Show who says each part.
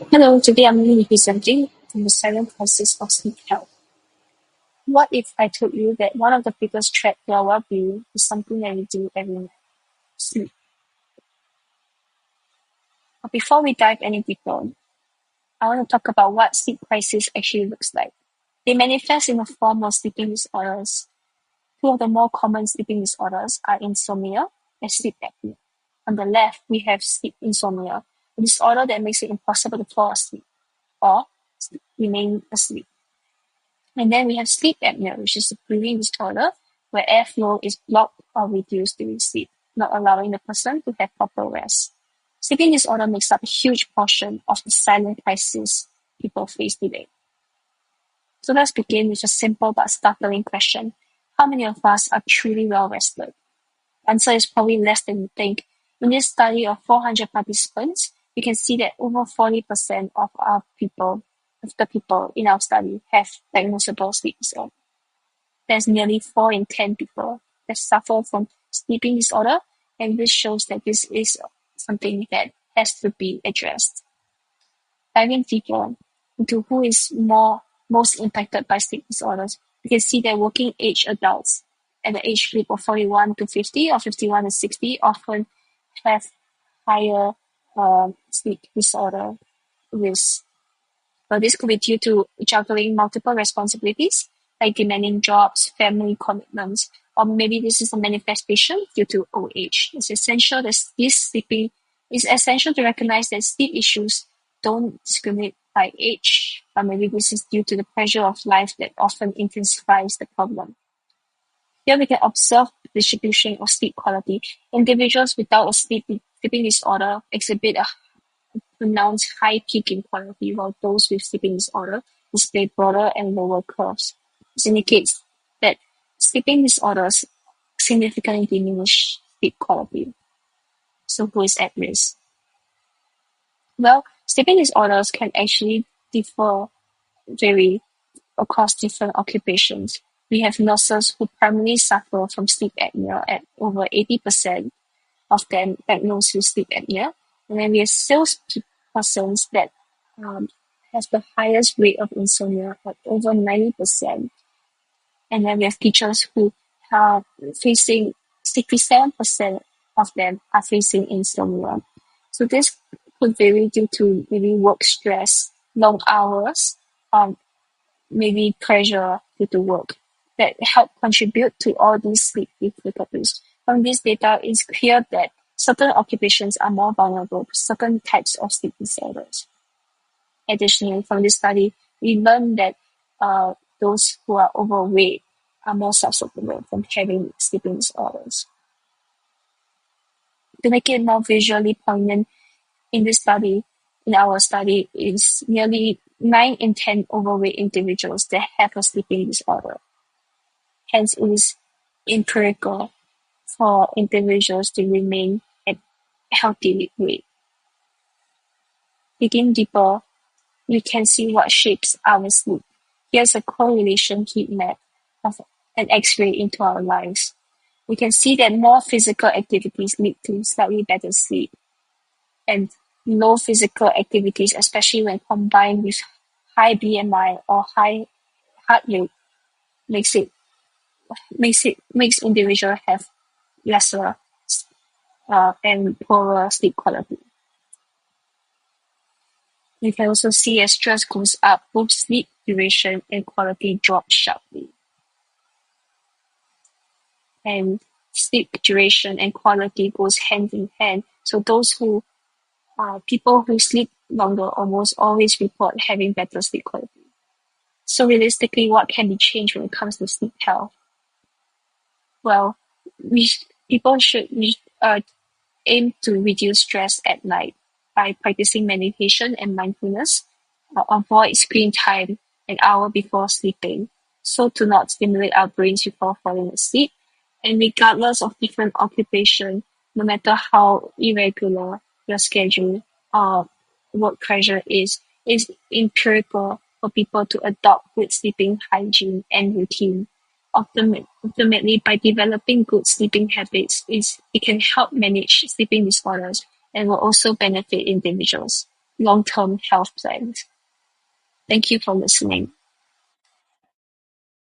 Speaker 1: Hello, today I'm going to be presenting on the silent crisis of sleep health. What if I told you that one of the biggest threats to our well-being is something that we do every night, sleep? But before we dive any deeper, I want to talk about what sleep crisis actually looks like. They manifest in the form of sleeping disorders. Two of the more common sleeping disorders are insomnia and sleep apnea. On the left, we have sleep insomnia, a disorder that makes it impossible to fall asleep or remain asleep. And then we have sleep apnea, which is a breathing disorder where airflow is blocked or reduced during sleep, not allowing the person to have proper rest. Sleeping disorder makes up a huge portion of the silent crisis people face today. So let's begin with a simple but startling question. How many of us are truly well rested? Answer is probably less than you think. In this study of 400 participants, you can see that over 40% of the people in our study have diagnosable sleep disorder. There's nearly 4 in 10 people that suffer from sleeping disorder, and this shows that this is something that has to be addressed. Diving deeper into who is most impacted by sleep disorders, we can see that working age adults at the age group of 41 to 50 or 51 to 60 often have higher sleep disorder risk. But this could be due to juggling multiple responsibilities, like demanding jobs, family commitments, or maybe this is a manifestation due to old age. It's essential to recognize that sleep issues don't discriminate by age, but maybe this is due to the pressure of life that often intensifies the problem. Here we can observe the distribution of sleep quality. Individuals without a sleeping disorder exhibit a pronounced high peak in quality, while those with sleeping disorder display broader and lower curves. This indicates that sleeping disorders significantly diminish sleep quality. So who is at risk? Well, sleeping disorders can actually vary across different occupations. We have nurses who primarily suffer from sleep apnea at over 80% of them diagnosed with sleep apnea. And then we have salespersons that has the highest rate of insomnia at over 90%. And then we have teachers who are facing 67% of them are facing insomnia. So this could vary due to maybe work stress, long hours, maybe pressure due to work that help contribute to all these sleep difficulties. From this data, it's clear that certain occupations are more vulnerable to certain types of sleep disorders. Additionally, from this study, we learned that those who are overweight are more susceptible from having sleeping disorders. To make it more visually poignant, in our study, is nearly 9 in 10 overweight individuals that have a sleeping disorder. Hence, it is empirical for individuals to remain at healthy weight. Digging deeper, you can see what shapes our sleep. Here's a correlation heat map of an X-ray into our lives. We can see that more physical activities lead to slightly better sleep, and low physical activities, especially when combined with high BMI or high heart rate, makes individual have lesser and poorer sleep quality. You can also see as stress goes up, both sleep duration and quality drop sharply. And sleep duration and quality goes hand in hand. So people who sleep longer almost always report having better sleep quality. So realistically, what can be changed when it comes to sleep health? Well, people should aim to reduce stress at night by practicing meditation and mindfulness, avoid screen time an hour before sleeping, so to not stimulate our brains before falling asleep. And regardless of different occupation, no matter how irregular your schedule or work pressure is, it's empirical for people to adopt good sleeping hygiene and routine. Ultimately, by developing good sleeping habits, it can help manage sleeping disorders and will also benefit individuals. long-term health plans. Thank you for listening.